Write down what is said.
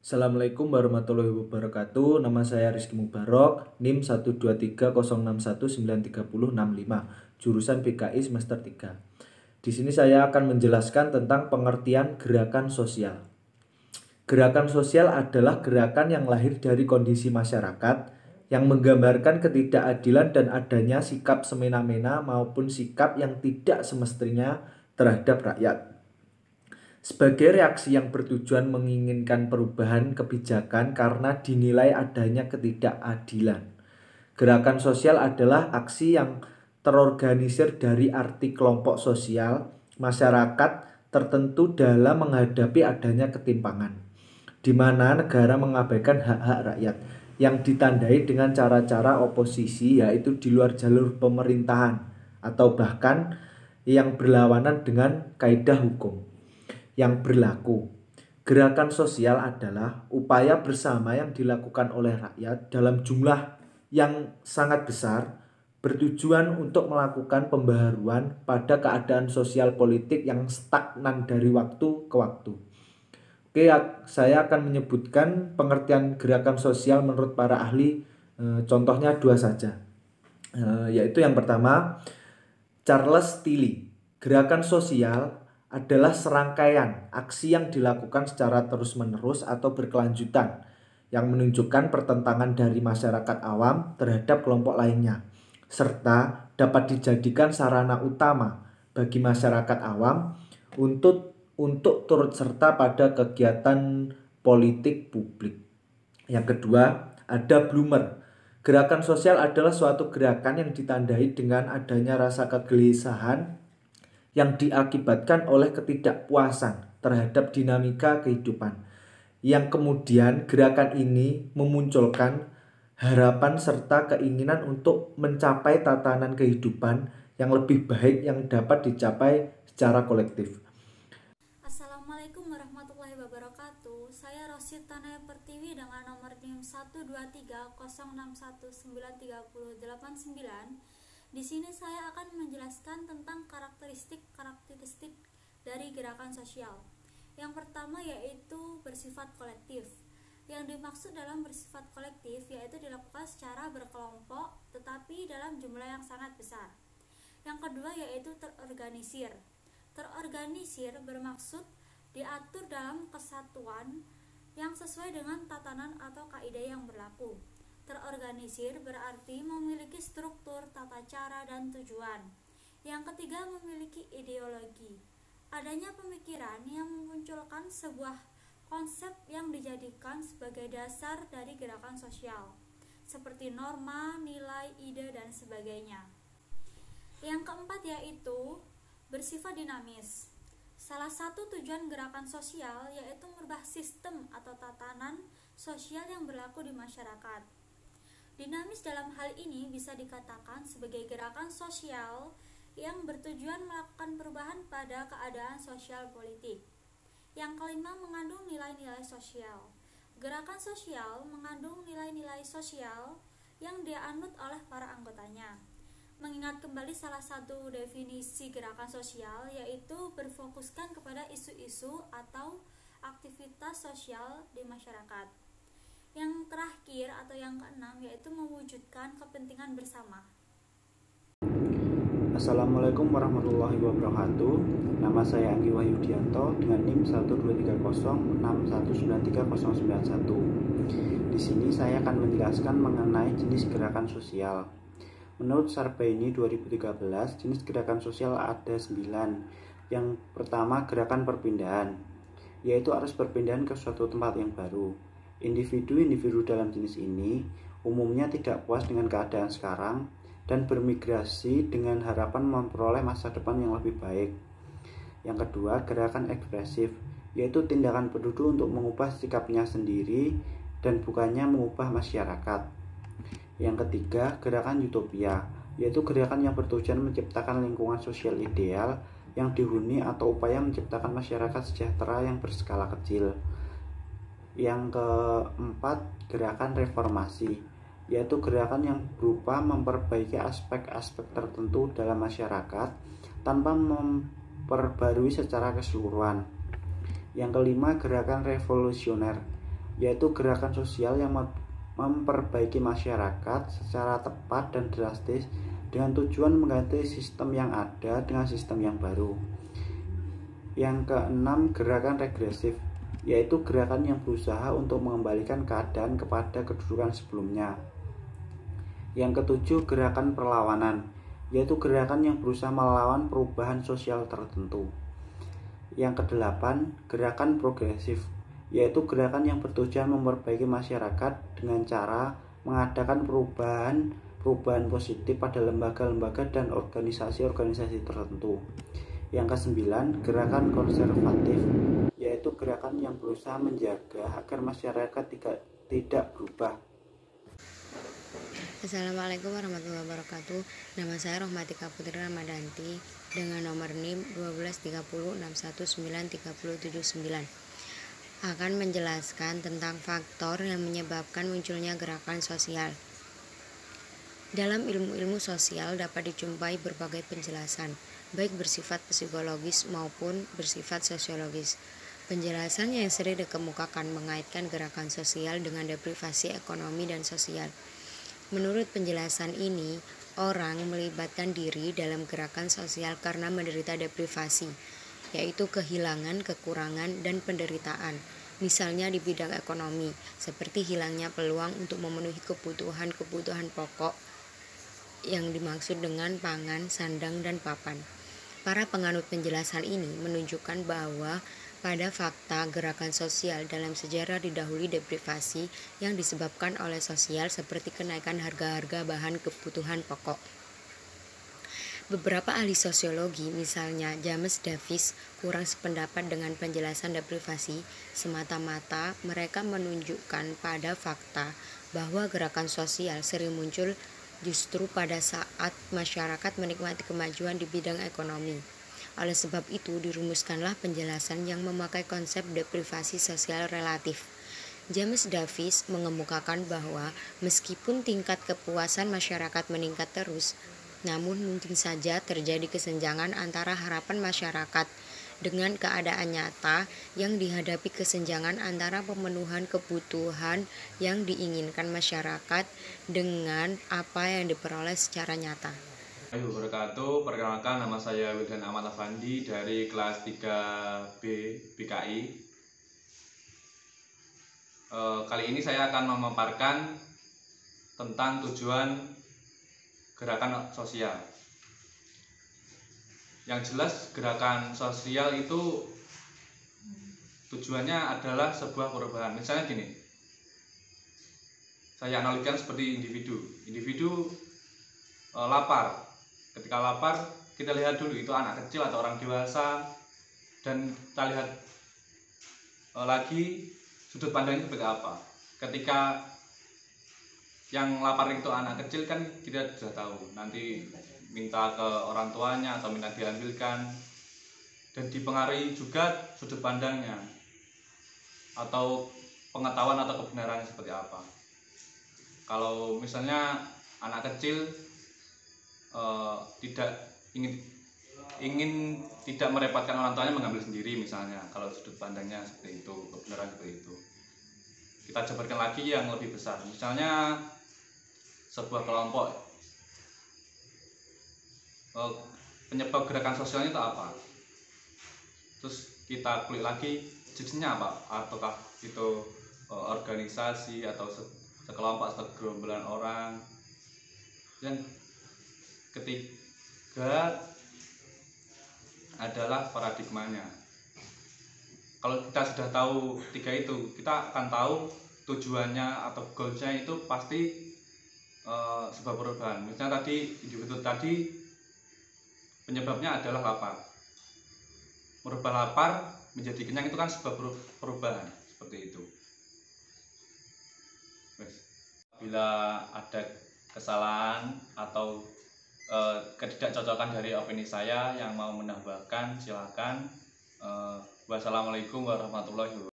Assalamualaikum warahmatullahi wabarakatuh. Nama saya Rizky Mubarok, NIM 12306193065, jurusan PKI semester 3. Di sini saya akan menjelaskan tentang pengertian gerakan sosial. Gerakan sosial adalah gerakan yang lahir dari kondisi masyarakat yang menggambarkan ketidakadilan dan adanya sikap semena-mena maupun sikap yang tidak semestinya terhadap rakyat. Sebagai reaksi yang bertujuan menginginkan perubahan kebijakan karena dinilai adanya ketidakadilan. Gerakan sosial adalah aksi yang terorganisir dari arti kelompok sosial, masyarakat tertentu dalam menghadapi adanya ketimpangan, di mana negara mengabaikan hak-hak rakyat yang ditandai dengan cara-cara oposisi, yaitu di luar jalur pemerintahan atau bahkan yang berlawanan dengan kaidah hukum yang berlaku. Gerakan sosial adalah upaya bersama yang dilakukan oleh rakyat dalam jumlah yang sangat besar bertujuan untuk melakukan pembaharuan pada keadaan sosial politik yang stagnan dari waktu ke waktu. Oke, saya akan menyebutkan pengertian gerakan sosial menurut para ahli. Contohnya dua saja, yaitu yang pertama, Charles Tilly. Gerakan sosial adalah serangkaian aksi yang dilakukan secara terus-menerus atau berkelanjutan yang menunjukkan pertentangan dari masyarakat awam terhadap kelompok lainnya, serta dapat dijadikan sarana utama bagi masyarakat awam untuk turut serta pada kegiatan politik publik. Yang kedua, ada Bloomer. Gerakan sosial adalah suatu gerakan yang ditandai dengan adanya rasa kegelisahan yang diakibatkan oleh ketidakpuasan terhadap dinamika kehidupan, yang kemudian gerakan ini memunculkan harapan serta keinginan untuk mencapai tatanan kehidupan yang lebih baik yang dapat dicapai secara kolektif. Assalamualaikum warahmatullahi wabarakatuh. Saya Rosid Tanaya Pertiwi dengan nomor NIM 12306193089. Di sini saya akan menjelaskan tentang karakteristik dari gerakan sosial. Yang pertama yaitu bersifat kolektif. Yang dimaksud dalam bersifat kolektif yaitu dilakukan secara berkelompok tetapi dalam jumlah yang sangat besar. Yang kedua yaitu terorganisir. Terorganisir bermaksud diatur dalam kesatuan yang sesuai dengan tatanan atau kaidah yang berlaku. Terorganisir berarti memiliki struktur, tata cara, dan tujuan. Yang ketiga, memiliki ideologi. Adanya pemikiran yang memunculkan sebuah konsep yang dijadikan sebagai dasar dari gerakan sosial, seperti norma, nilai, ide, dan sebagainya. Yang keempat yaitu bersifat dinamis. Salah satu tujuan gerakan sosial yaitu merubah sistem atau tatanan sosial yang berlaku di masyarakat. Dinamis dalam hal ini bisa dikatakan sebagai gerakan sosial yang bertujuan melakukan perubahan pada keadaan sosial politik. Yang kelima, mengandung nilai-nilai sosial. Gerakan sosial mengandung nilai-nilai sosial yang dianut oleh para anggotanya. Mengingat kembali salah satu definisi gerakan sosial yaitu berfokuskan kepada isu-isu atau aktivitas sosial di masyarakat. Yang terakhir atau yang keenam yaitu mewujudkan kepentingan bersama. Assalamualaikum warahmatullahi wabarakatuh. Nama saya Anggi Wahyudianto dengan NIM 12306193091. Di sini saya akan menjelaskan mengenai jenis gerakan sosial. Menurut Sarbaini 2013, jenis gerakan sosial ada 9. Yang pertama, gerakan perpindahan, yaitu arus perpindahan ke suatu tempat yang baru. Individu-individu dalam jenis ini umumnya tidak puas dengan keadaan sekarang dan bermigrasi dengan harapan memperoleh masa depan yang lebih baik. Yang kedua, gerakan ekspresif, yaitu tindakan penduduk untuk mengubah sikapnya sendiri dan bukannya mengubah masyarakat. Yang ketiga, gerakan utopia, yaitu gerakan yang bertujuan menciptakan lingkungan sosial ideal yang dihuni atau upaya menciptakan masyarakat sejahtera yang berskala kecil. Yang keempat, gerakan reformasi, yaitu gerakan yang berupa memperbaiki aspek-aspek tertentu dalam masyarakat tanpa memperbarui secara keseluruhan. Yang kelima, gerakan revolusioner, yaitu gerakan sosial yang memperbaiki masyarakat secara tepat dan drastis dengan tujuan mengganti sistem yang ada dengan sistem yang baru. Yang keenam, gerakan regresif, yaitu gerakan yang berusaha untuk mengembalikan keadaan kepada kedudukan sebelumnya. Yang ketujuh, gerakan perlawanan, yaitu gerakan yang berusaha melawan perubahan sosial tertentu. Yang kedelapan, gerakan progresif, yaitu gerakan yang bertujuan memperbaiki masyarakat dengan cara mengadakan perubahan positif pada lembaga-lembaga dan organisasi-organisasi tertentu. Yang kesembilan, gerakan konservatif, yaitu gerakan yang berusaha menjaga agar masyarakat tidak berubah. Assalamualaikum warahmatullahi wabarakatuh. Nama saya Rohmatika Putri Ramadanti dengan nomor NIM 12306193079 akan menjelaskan tentang faktor yang menyebabkan munculnya gerakan sosial. Dalam ilmu-ilmu sosial dapat dijumpai berbagai penjelasan, baik bersifat psikologis maupun bersifat sosiologis. Penjelasan yang sering dikemukakan mengaitkan gerakan sosial dengan deprivasi ekonomi dan sosial. Menurut penjelasan ini, orang melibatkan diri dalam gerakan sosial karena menderita deprivasi, yaitu kehilangan, kekurangan, dan penderitaan. Misalnya di bidang ekonomi, seperti hilangnya peluang untuk memenuhi kebutuhan pokok yang dimaksud dengan pangan, sandang, dan papan. Para penganut penjelasan ini menunjukkan bahwa pada fakta gerakan sosial dalam sejarah didahului deprivasi yang disebabkan oleh sosial seperti kenaikan harga-harga bahan kebutuhan pokok. Beberapa ahli sosiologi, misalnya James Davis, kurang sependapat dengan penjelasan deprivasi. Semata-mata mereka menunjukkan pada fakta bahwa gerakan sosial sering muncul justru pada saat masyarakat menikmati kemajuan di bidang ekonomi. Oleh sebab itu dirumuskanlah penjelasan yang memakai konsep deprivasi sosial relatif. James Davis mengemukakan bahwa meskipun tingkat kepuasan masyarakat meningkat terus, namun mungkin saja terjadi kesenjangan antara harapan masyarakat dengan keadaan nyata yang dihadapi kesenjangan antara pemenuhan kebutuhan yang diinginkan masyarakat dengan apa yang diperoleh secara nyata. Wabarakatuh. Perkenalkan, nama saya Wildan Ahmad Afandi dari kelas 3B BKI. Kali ini saya akan memaparkan tentang tujuan gerakan sosial. Yang jelas, gerakan sosial itu tujuannya adalah sebuah perubahan. Misalnya gini, saya analogikan seperti individu lapar. Ketika lapar, kita lihat dulu itu anak kecil atau orang dewasa, dan kita lihat lagi sudut pandangnya seperti apa. Ketika yang lapar itu anak kecil, kan kita sudah tahu nanti minta ke orang tuanya atau minta diambilkan, dan dipengaruhi juga sudut pandangnya atau pengetahuan atau kebenarannya seperti apa. Kalau misalnya anak kecil tidak ingin tidak merepotkan orang tuanya mengambil sendiri, misalnya kalau sudut pandangnya seperti itu, kebenaran seperti itu. Kita jabarkan lagi yang lebih besar, misalnya sebuah kelompok, penyebab gerakan sosialnya itu apa, terus kita klik lagi jenisnya apa, ataukah itu organisasi atau sekelompok atau gerombolan orang. Dan ketiga adalah paradigmanya. Kalau kita sudah tahu tiga itu, kita akan tahu tujuannya atau goalsnya itu pasti sebuah perubahan. Misalnya tadi individu tadi penyebabnya adalah lapar. Merubah lapar menjadi kenyang itu kan sebuah perubahan seperti itu. Bila ada kesalahan atau ketidakcocokan dari opini saya yang mau menambahkan, silakan. Wassalamualaikum warahmatullahi wabarakatuh.